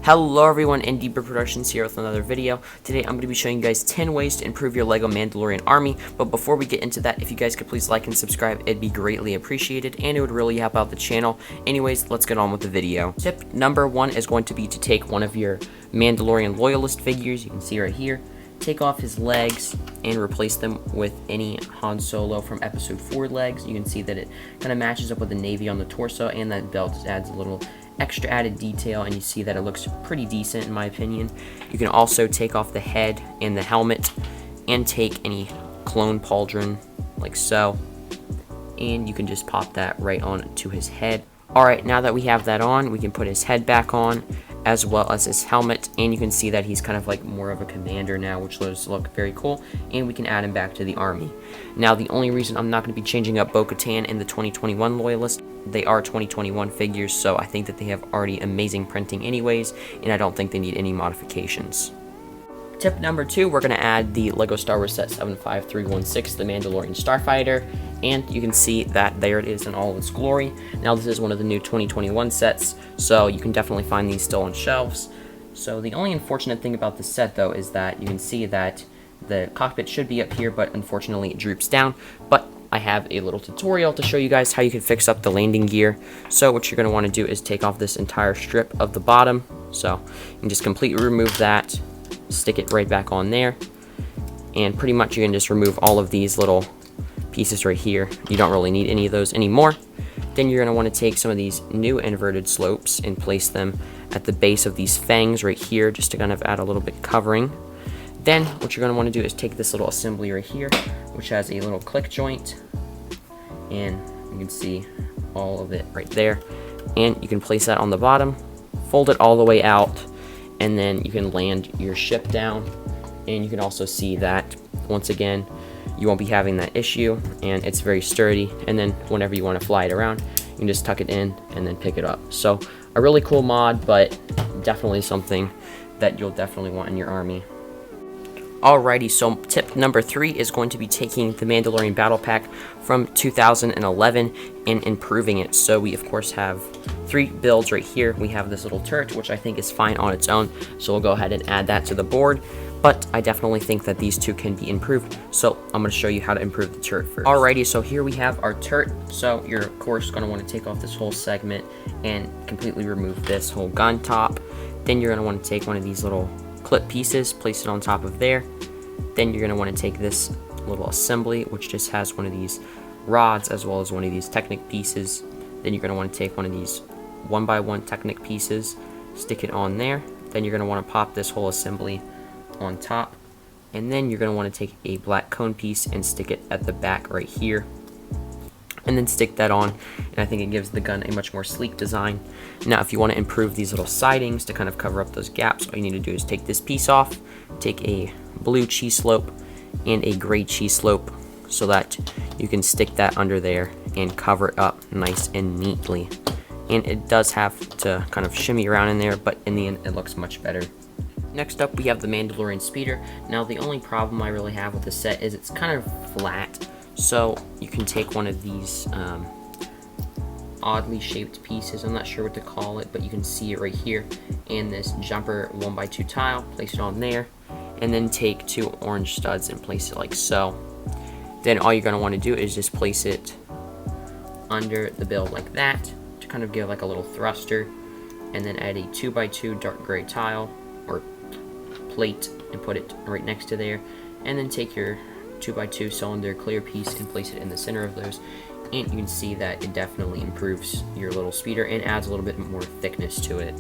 Hello everyone, Indie Productions here with another video. Today I'm going to be showing you guys 10 ways to improve your LEGO Mandalorian army, but before we get into that, if you guys could please like and subscribe, it'd be greatly appreciated and it would really help out the channel. Anyways, let's get on with the video. Tip number 1 is going to be to take one of your Mandalorian Loyalist figures, you can see right here, take off his legs and replace them with any Han Solo from episode 4 legs. You can see that it kind of matches up with the navy on the torso, and that belt just adds a little extra added detail, and you see that it looks pretty decent in my opinion. You can also take off the head and the helmet and take any clone pauldron like so, and you can just pop that right on to his head. Alright, now that we have that on, we can put his head back on as well as his helmet, and you can see that he's kind of like more of a commander now, which does look very cool, and we can add him back to the army. Now the only reason I'm not going to be changing up Bo-Katan in the 2021 Loyalist, they are 2021 figures, so I think that they have already amazing printing anyways, and I don't think they need any modifications. Tip number 2, we're going to add the LEGO Star Wars Set 75316, the Mandalorian Starfighter, and you can see that there it is in all of its glory. Now this is one of the new 2021 sets, so you can definitely find these still on shelves. So the only unfortunate thing about this set though is that you can see that the cockpit should be up here, but unfortunately it droops down. But I have a little tutorial to show you guys how you can fix up the landing gear. So what you're going to want to do is take off this entire strip of the bottom. So you can just completely remove that, stick it right back on there, and pretty much you can just remove all of these little pieces right here. You don't really need any of those anymore. Then you're going to want to take some of these new inverted slopes and place them at the base of these fangs right here, just to kind of add a little bit covering. Then what you're going to want to do is take this little assembly right here, which has a little click joint, and you can see all of it right there, and you can place that on the bottom, fold it all the way out, and then you can land your ship down. And you can also see that once again you won't be having that issue, and it's very sturdy, and then whenever you want to fly it around, you can just tuck it in and then pick it up. So a really cool mod, but definitely something that you'll definitely want in your army. Alrighty, so tip number 3 is going to be taking the Mandalorian Battle Pack from 2011 and improving it. So we of course have 3 builds right here. We have this little turret, which I think is fine on its own, so we'll go ahead and add that to the board. But I definitely think that these 2 can be improved, so I'm going to show you how to improve the turret first. Alrighty, so here we have our turret. So you're of course going to want to take off this whole segment and completely remove this whole gun top. Then you're going to want to take one of these little clip pieces, place it on top of there. Then you're going to want to take this little assembly, which just has one of these rods as well as one of these Technic pieces. Then you're going to want to take one of these 1x1 Technic pieces, stick it on there. Then you're going to want to pop this whole assembly on top, and then you're going to want to take a black cone piece and stick it at the back right here, and then stick that on, and I think it gives the gun a much more sleek design. Now if you want to improve these little sidings to kind of cover up those gaps, all you need to do is take this piece off, take a blue cheese slope and a gray cheese slope, so that you can stick that under there and cover it up nice and neatly. And it does have to kind of shimmy around in there, but in the end it looks much better. Next up we have the Mandalorian speeder. Now the only problem I really have with the set is it's kind of flat, so you can take one of these oddly shaped pieces, I'm not sure what to call it, but you can see it right here, and this jumper 1x2 tile, place it on there, and then take 2 orange studs and place it like so. Then all you're going to want to do is just place it under the build like that to kind of give like a little thruster, and then add a 2x2 dark gray tile or plate and put it right next to there, and then take your 2x2 cylinder clear piece and place it in the center of those, and you can see that it definitely improves your little speeder and adds a little bit more thickness to it.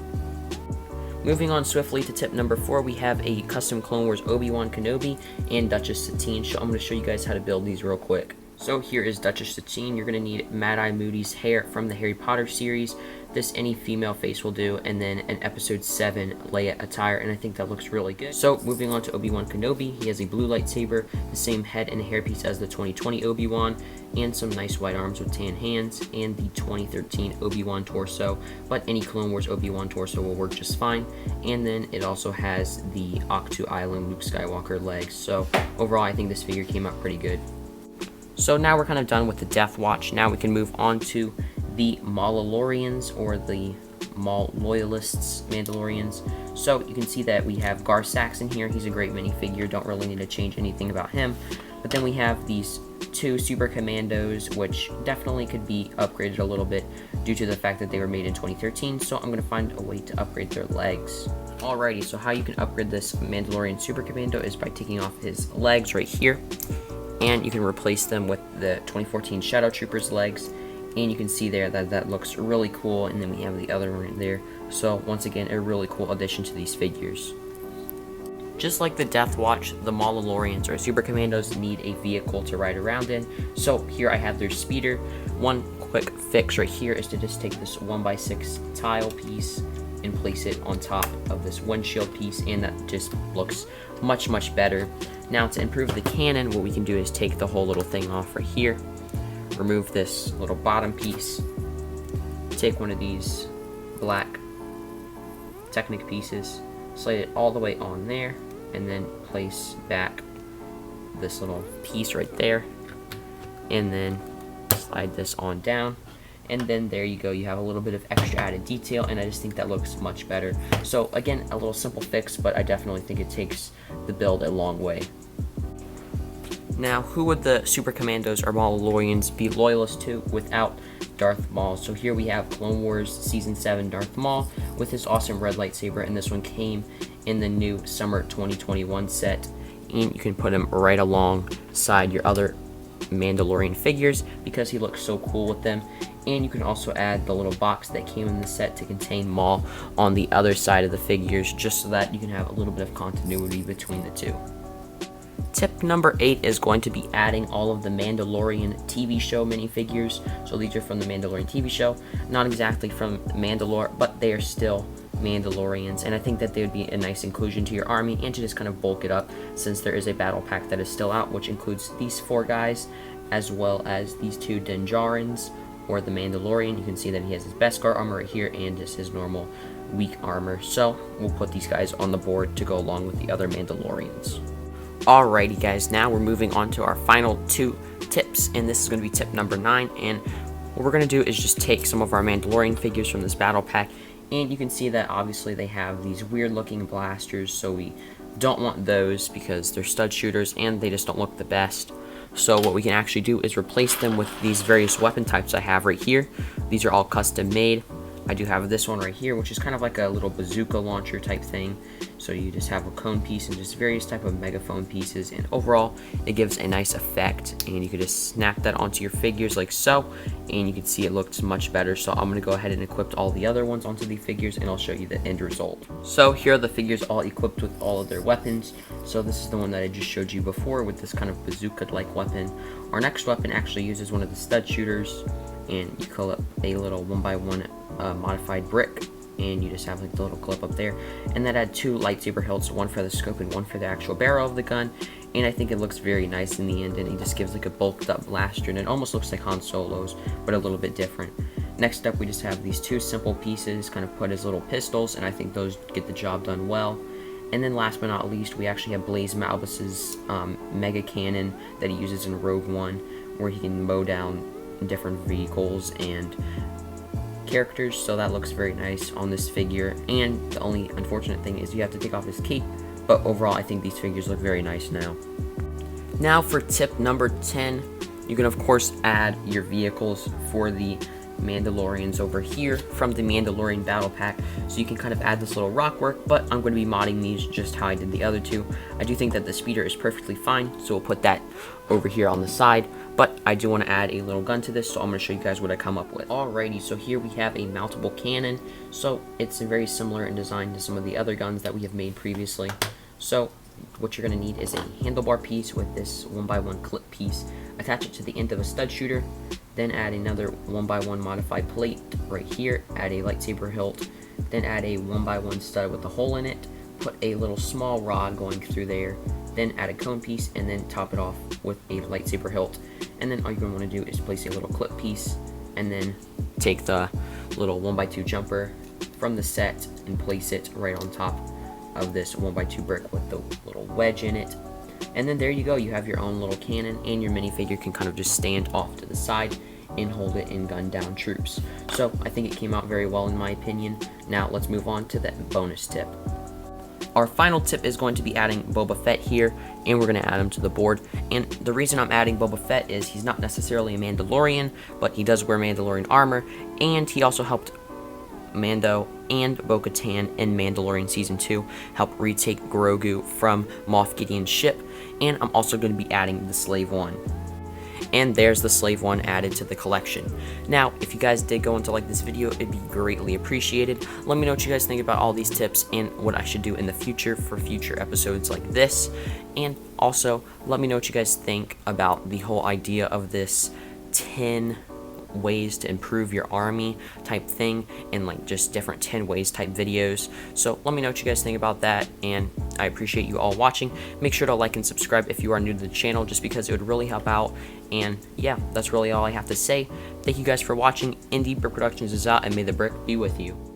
Moving on swiftly to tip number 4, we have a custom Clone Wars Obi-Wan Kenobi and Duchess Satine. So I'm going to show you guys how to build these real quick. So here is Duchess Satine. You're going to need Mad-Eye Moody's hair from the Harry Potter series. This any female face will do, and then an episode 7 Leia attire, and I think that looks really good. So moving on to Obi-Wan Kenobi, he has a blue lightsaber, the same head and hairpiece as the 2020 Obi-Wan, and some nice white arms with tan hands, and the 2013 Obi-Wan torso, but any Clone Wars Obi-Wan torso will work just fine. And then it also has the Octu Island Luke Skywalker legs, so overall I think this figure came out pretty good. So now we're kind of done with the Death Watch. Now we can move on to the Mandalorians, or the Maul loyalists Mandalorians. So you can see that we have Gar Saxon here. He's a great minifigure. Don't really need to change anything about him. But then we have these two Super Commandos, which definitely could be upgraded a little bit due to the fact that they were made in 2013. So I'm going to find a way to upgrade their legs. Alrighty, so how you can upgrade this Mandalorian Super Commando is by taking off his legs right here. And you can replace them with the 2014 Shadow Troopers legs. And you can see there that that looks really cool. And then we have the other one right there. So once again, a really cool addition to these figures. Just like the Death Watch, the Mandalorians or Super Commandos need a vehicle to ride around in. So here I have their speeder. One quick fix right here is to just take this 1x6 tile piece and place it on top of this windshield piece, and that just looks much better. Now to improve the cannon, what we can do is take the whole little thing off right here, remove this little bottom piece, take one of these black Technic pieces, slide it all the way on there, and then place back this little piece right there, and then slide this on down, and then there you go. You have a little bit of extra added detail, and I just think that looks much better. So again, a little simple fix, but I definitely think it takes the build a long way. Now, who would the Super Commandos or Mandalorians be loyalist to without Darth Maul? So here we have Clone Wars Season 7 Darth Maul with his awesome red lightsaber, and this one came in the new Summer 2021 set, and you can put him right alongside your other Mandalorian figures because he looks so cool with them. And you can also add the little box that came in the set to contain Maul on the other side of the figures, just so that you can have a little bit of continuity between the two. Tip number 8 is going to be adding all of the Mandalorian TV Show minifigures. So these are from the Mandalorian TV Show, not exactly from Mandalore, but they are still Mandalorians, and I think that they would be a nice inclusion to your army and to just kind of bulk it up, since there is a battle pack that is still out, which includes these 4 guys as well as these 2 Din Djarin's or the Mandalorian. You can see that he has his Beskar armor right here and just his normal weak armor. So we'll put these guys on the board to go along with the other Mandalorians. Alrighty guys, now we're moving on to our final 2 tips, and this is going to be tip number 9. And what we're going to do is just take some of our Mandalorian figures from this battle pack, and you can see that obviously they have these weird looking blasters, so we don't want those because they're stud shooters and they just don't look the best. So what we can actually do is replace them with these various weapon types I have right here. These are all custom made. I do have this one right here, which is kind of like a little bazooka launcher type thing. So you just have a cone piece and just various type of megaphone pieces, and overall it gives a nice effect, and you could just snap that onto your figures like so, and you can see it looks much better. So I'm going to go ahead and equip all the other ones onto the figures, and I'll show you the end result. So here are the figures all equipped with all of their weapons. So this is the one that I just showed you before with this kind of bazooka like weapon. Our next weapon actually uses one of the stud shooters, and you call up a little 1x1 modified brick, and you just have like the little clip up there, and that had 2 lightsaber hilts, one for the scope and one for the actual barrel of the gun, and I think it looks very nice in the end, and it just gives like a bulked up blaster, and it almost looks like Han Solo's, but a little bit different. Next up, we just have these 2 simple pieces kind of put as little pistols, and I think those get the job done well. And then last but not least, we actually have Blaze Malbus's mega cannon that he uses in Rogue One, where he can mow down different vehicles and characters, so that looks very nice on this figure. And the only unfortunate thing is you have to take off his cape, but overall I think these figures look very nice now. Now for tip number 10, you can of course add your vehicles for the Mandalorians over here from the Mandalorian battle pack, so you can kind of add this little rock work, but I'm going to be modding these just how I did the other 2. I do think that the speeder is perfectly fine, so we'll put that over here on the side, but I do want to add a little gun to this, so I'm going to show you guys what I come up with. Alrighty, so here we have a mountable cannon, so it's very similar in design to some of the other guns that we have made previously. So what you're going to need is a handlebar piece with this 1x1 clip piece. Attach it to the end of a stud shooter, then add another 1x1 modified plate right here, add a lightsaber hilt, then add a 1x1 stud with a hole in it, put a little small rod going through there, then add a cone piece, and then top it off with a lightsaber hilt. And then all you're going to want to do is place a little clip piece, and then take the little 1x2 jumper from the set and place it right on top of this 1x2 brick with the little wedge in it. And then there you go, you have your own little cannon, and your minifigure can kind of just stand off to the side, and hold it and gun down troops. So I think it came out very well in my opinion. Now let's move on to the bonus tip. Our final tip is going to be adding Boba Fett here, and we're going to add him to the board. And the reason I'm adding Boba Fett is he's not necessarily a Mandalorian, but he does wear Mandalorian armor, and he also helped Mando and Bo-Katan in Mandalorian Season 2 help retake Grogu from Moff Gideon's ship, and I'm also going to be adding the Slave One. And there's the Slave One added to the collection. Now, if you guys did go on to like this video, it'd be greatly appreciated. Let me know what you guys think about all these tips and what I should do in the future for future episodes like this. And also, let me know what you guys think about the whole idea of this 10 ways to improve your army type thing, and like just different 10 ways type videos. So let me know what you guys think about that, and I appreciate you all watching. Make sure to like and subscribe if you are new to the channel, just because it would really help out. And yeah, that's really all I have to say. Thank you guys for watching. Indie Brick Productions is out, and may the brick be with you.